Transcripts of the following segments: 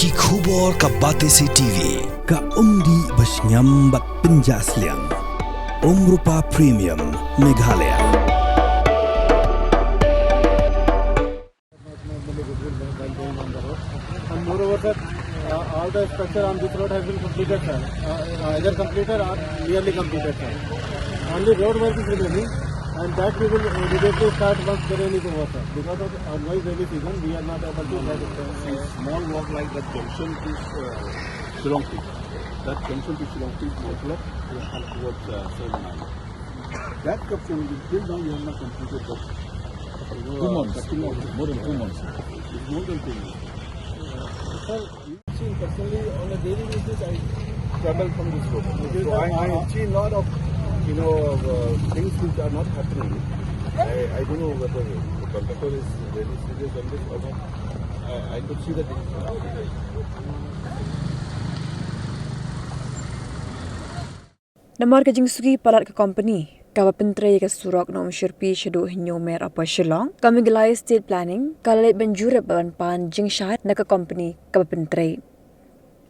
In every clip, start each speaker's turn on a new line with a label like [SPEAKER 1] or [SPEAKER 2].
[SPEAKER 1] Ki khubor ka Batesi TV.
[SPEAKER 2] Ka umdi basnyambak penjaslian. Rupa Premium Meghalaya.
[SPEAKER 3] And moreover, sir, all the structure on this road has been completed, sir. Either completed or nearly completed, sir. Only road work is remaining, and that we will immediately start once the rain is over, sir. Because of ongoing rainy season, we are not able to get it.
[SPEAKER 4] Small walk like that junction to Shillong Peak. That junction to Shillong Peak Motlop towards 7 miles. That junction, till now you have not completed that. 2 months. More than 2 months. It's more than 2 months.
[SPEAKER 3] Sir, you see, personally, on a daily basis, I travel from this road.
[SPEAKER 4] So I see a lot of, things which are not happening. I don't know whether the conductor is very serious on this or not. I could see that it is happening.
[SPEAKER 5] Namar ka jing sugi palat ka company. Kawa pentrei ka surak nom syurpi syadu hinyomer apa Shillong. Kami gelai state planning. Kalit banjure ban pan jing syahad na ka company kawa pentrei.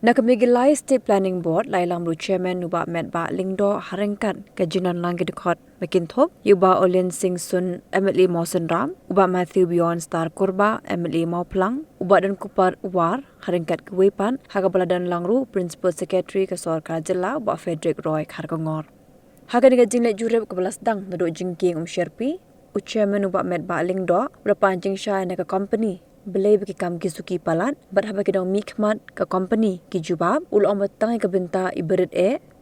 [SPEAKER 5] Na kami gelai state planning board lailang lu chairman nuba met ba lingdo harengkat ka jinan langgi dekot makin thop. Yuba Olin Singh Sun MLA Mawson Ram. Uba Matthew Beyond Star Kurba MLA Mau Plang. Uba dan Kupar Uwar harengkat kewepan. Haga baladan langru Principal Secretary ke Sorkar Jilla Uba Frederick Roy Khargongor. Haga dengan jinglet jurep ke belas dang naduk jingking Syerpi, Chairman ubak met ba lingdo berapa jing syai na ka company belai bagi kam ki suki palat berhaba ki dong mikmat ka company ki jubab ul om batang ka benta ibarat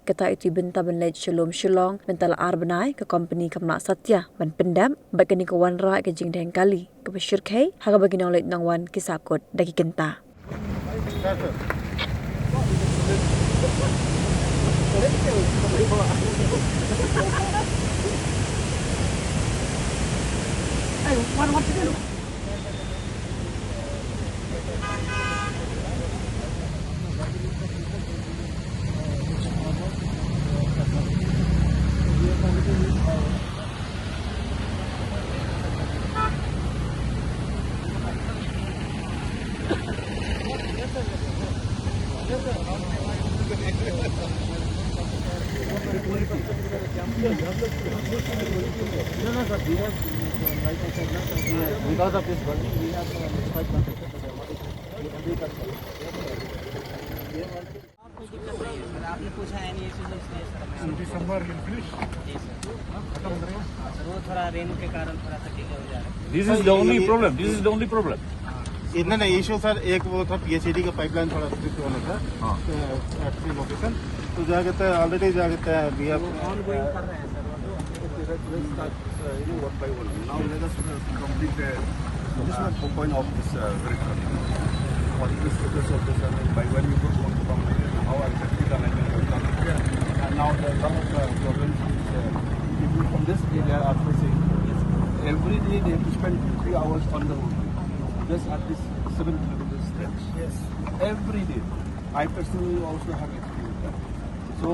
[SPEAKER 5] kata itu benta benlej Shalom Shillong benta la arbanai ka company kamna satya ban pendam bagani ka wanra ka jing deng kali ka bashir khai haga bagi dong lej nang wan ki sakot dagi kenta.
[SPEAKER 3] Because of this work, we have quite
[SPEAKER 6] आपने पूछा है नहीं
[SPEAKER 4] December will finish.
[SPEAKER 6] वो थोड़ा rain के कारण थोड़ा सा डिले हो जा रहा है.
[SPEAKER 4] This is the only problem. This is the only problem.
[SPEAKER 3] इतना नहीं इशू सर एक वो था पीएचडी का पाइपलाइन थोड़ा स्ट्रिक्ट होने का एट दी लोकेशन तो जा कहता है ऑलरेडी जा कहता है वी हैव
[SPEAKER 6] ऑनगोइंग कर रहे हैं sir.
[SPEAKER 4] Let's start, one by one. Now let us complete the point of this bridge. What is the status of this? By when you could want to complete it? How exactly the line will come here? And now the some of the problems people from this area are facing. Every day they have to spend 3 hours on the road. Just at this 7 kilometer stretch.
[SPEAKER 3] Yes.
[SPEAKER 4] Every day. I personally also have experienced that. So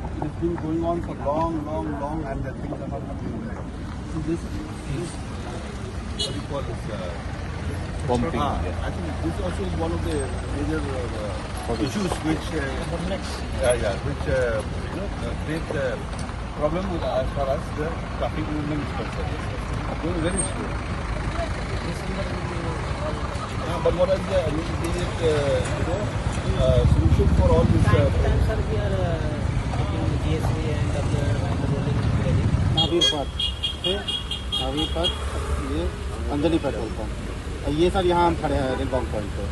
[SPEAKER 4] it has been going on for long, and the things are not happening. So this what do you call this? Pumping. I think this also is one of the major issues which create problem with as far as the traffic movement is concerned. Going very slow. But what is the immediate solution for all this?
[SPEAKER 6] Sir, we are taking GSV and the rolling ready.
[SPEAKER 3] नावीर पर ये Anjali petrol pump ये sir यहाँ हम खड़े हैं रिलबॉन्ग point पे.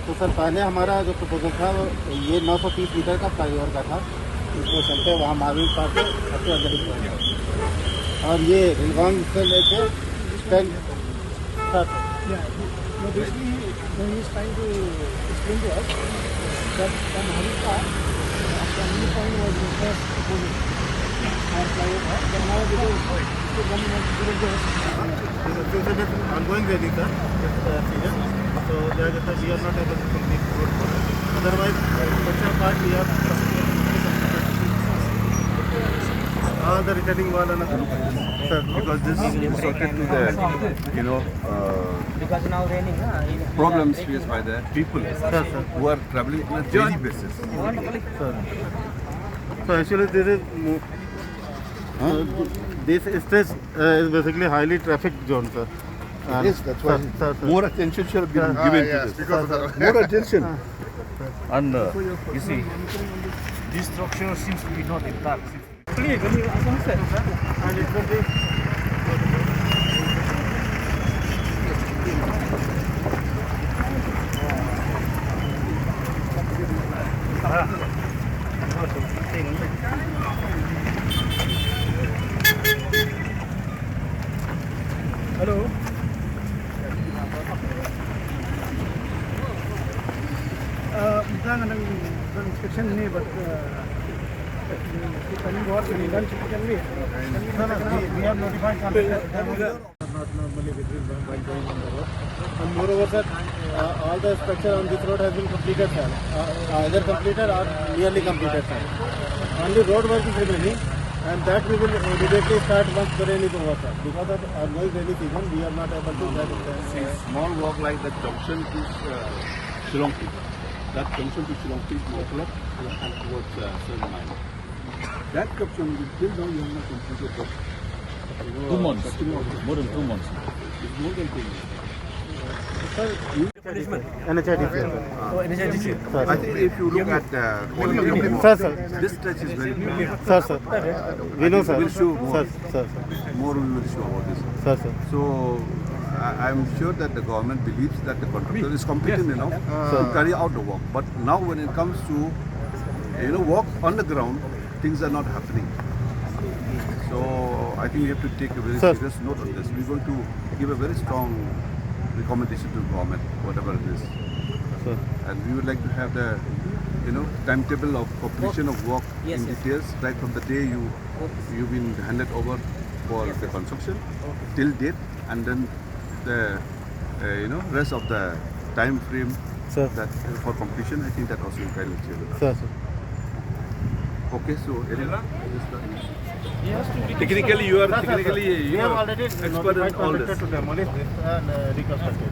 [SPEAKER 3] तो sir पहले हमारा जो प्रपोजल था ये 930 मीटर का फ्लाईओवर का था इसमें चलते वहाँ महावीर पार्क से अंजलि पॉइंट और ये रिलबॉन्ग से लेके stand sir.
[SPEAKER 7] No, basically, when he is trying to explain to us that the Mahavika, the only point was the first proposal. And flyover, but now because the government has given
[SPEAKER 3] ongoing ready sir season. So we are not able to complete road project. Otherwise, such a part we have the retaining wall and sir.
[SPEAKER 4] Because this is related to the,
[SPEAKER 6] Because now raining,
[SPEAKER 4] problems faced by the people who are traveling on a daily basis.
[SPEAKER 3] So actually this is this stretch is basically highly traffic zone, sir.
[SPEAKER 4] Yes, that's why
[SPEAKER 3] Sir.
[SPEAKER 4] more attention should have been given to this. More attention. And you see,
[SPEAKER 7] This structure seems to be not intact.
[SPEAKER 3] And it will be
[SPEAKER 7] Hello. Misalnya dengan inspection ini, but coming work in Iran, can we have notified
[SPEAKER 3] not normally between while going on the road. And moreover, sir, all the structure on this road has been completed, sir. Either completed or nearly completed, sir. Only road work is remaining, and that we will immediately start once the rain is over, sir. Because of ongoing rainy season, we are not able to get
[SPEAKER 4] see, small walk like the junction to Shillong Peak. That junction to Shillong Peak, Mokulak, and towards 7 Mile. That junction, till now you have not completed the
[SPEAKER 8] 2 months. More than 2 months.
[SPEAKER 4] It's more than 2 months.
[SPEAKER 3] NHIDC.
[SPEAKER 4] I think if you look at the quality of walk,
[SPEAKER 3] Sir.
[SPEAKER 4] this stretch is very good.
[SPEAKER 3] Sir. We know, sir.
[SPEAKER 4] We'll show more.
[SPEAKER 3] Sir.
[SPEAKER 4] More we will show about this.
[SPEAKER 3] Sir.
[SPEAKER 4] So I'm sure that the government believes that the contractor is competent enough to carry out the work. But now when it comes to work on the ground, things are not happening. So I think we have to take a very serious note on this. We're going to give a very strong recommendation to the government, whatever it is.
[SPEAKER 3] Sir.
[SPEAKER 4] And we would like to have the timetable of completion of work in details, right from the day you've been handed over for the construction till date, and then the rest of the time frame that for completion. I think that also will kind of clear.
[SPEAKER 3] Sir.
[SPEAKER 4] Okay, so Erila,
[SPEAKER 8] Technically, you are
[SPEAKER 3] We have already
[SPEAKER 4] expert
[SPEAKER 3] notified
[SPEAKER 4] in all
[SPEAKER 3] contractor
[SPEAKER 4] this.
[SPEAKER 3] to demolish this and reconstruct it.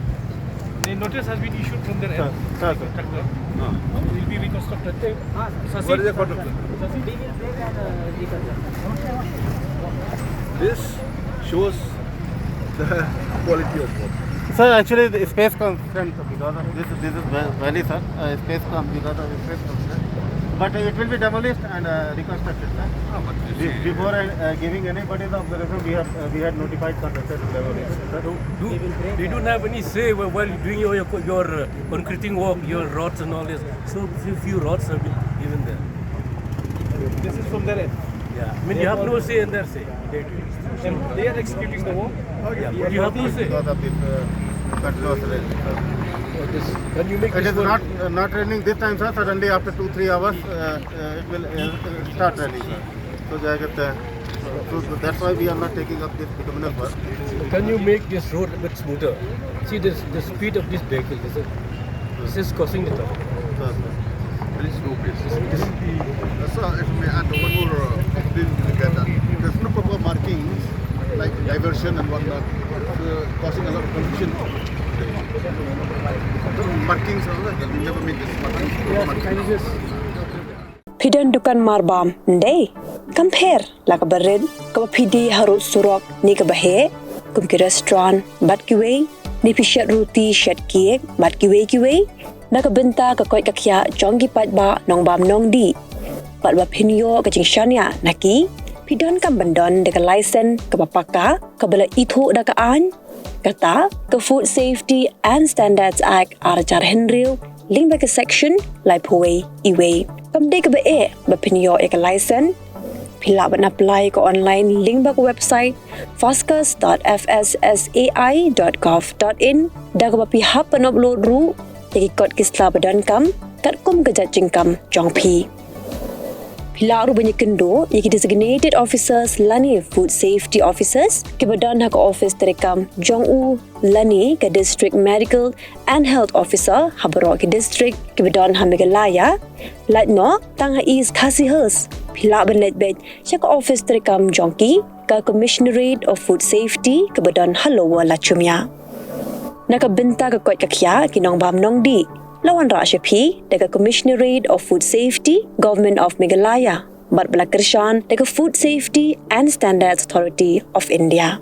[SPEAKER 7] The notice has been issued from their end.
[SPEAKER 3] Sir.
[SPEAKER 7] Contractor. It will be reconstructed.
[SPEAKER 4] What is the contractor? This shows the quality of work.
[SPEAKER 3] Sir, actually the space constraint because of this is valley, sir. Space comes because of space constraint. But it will be demolished and reconstructed, sir. Before giving anybody the observation, we had notified contractor to demolish.
[SPEAKER 9] We don't have any say while doing your concreting work, your rods and all this. So few rods have been given there.
[SPEAKER 7] This is from their end.
[SPEAKER 9] Yeah, I mean you have no say in their say.
[SPEAKER 7] And they are executing the work.
[SPEAKER 9] Yeah, but you have no say.
[SPEAKER 3] Because of this continuous rain.
[SPEAKER 9] Can you make
[SPEAKER 3] It
[SPEAKER 9] this
[SPEAKER 3] is
[SPEAKER 9] work?
[SPEAKER 3] not raining this time, sir. Suddenly after 2-3 hours, it will start raining, sir. So that's why we are not taking up this bituminous work.
[SPEAKER 9] Can you make this road a bit smoother? See the speed of this vehicle. This is causing the trouble.
[SPEAKER 4] Very slow pace.
[SPEAKER 10] Sir, if may add one more thing together. There's no proper markings like diversion and whatnot, causing a lot of confusion. The markings and all that, we never make this markings.
[SPEAKER 5] Pidan dukan marbam ndai compare la ka bered ka pidi harut surok ni ka bahe kum ki restaurant bat ki way ni pishat roti shat cake bat ki way na ka benta ka koi ka khya jongi pat ba nong bam nong di pat ba pinyo ka jingshania naki pidan kam bandon de ka license ka papaka ka bala ithu da ka an kata ka Food Safety and Standards Act arajar henril link ba ka section lai phoi iwe kam de ka ba e ba pinyo e ka license pila ban apply ka online link ba ka website foscas.fssai.gov.in da ka ba pi hap pan upload ru ki kot kisla badan kam kat kum ka jajing kam jong pi pila ru banyak kendo ki designated officers lani food safety officers ki badan ha ka office terekam jong u lani ka district medical and health officer habaro ki district ki badan ha megalaya latno tang ha is khasi hers Pila benet bet cak office terekam jongki ka Commissionerate of Food Safety ke badan halowa lacumya. Nakabenta ke kot kakya kinong bam nong di. Lawan Rashapi dekat Commissionerate of Food Safety, Government of Meghalaya, Bat Balakershan dekat Food Safety and Standards Authority of India.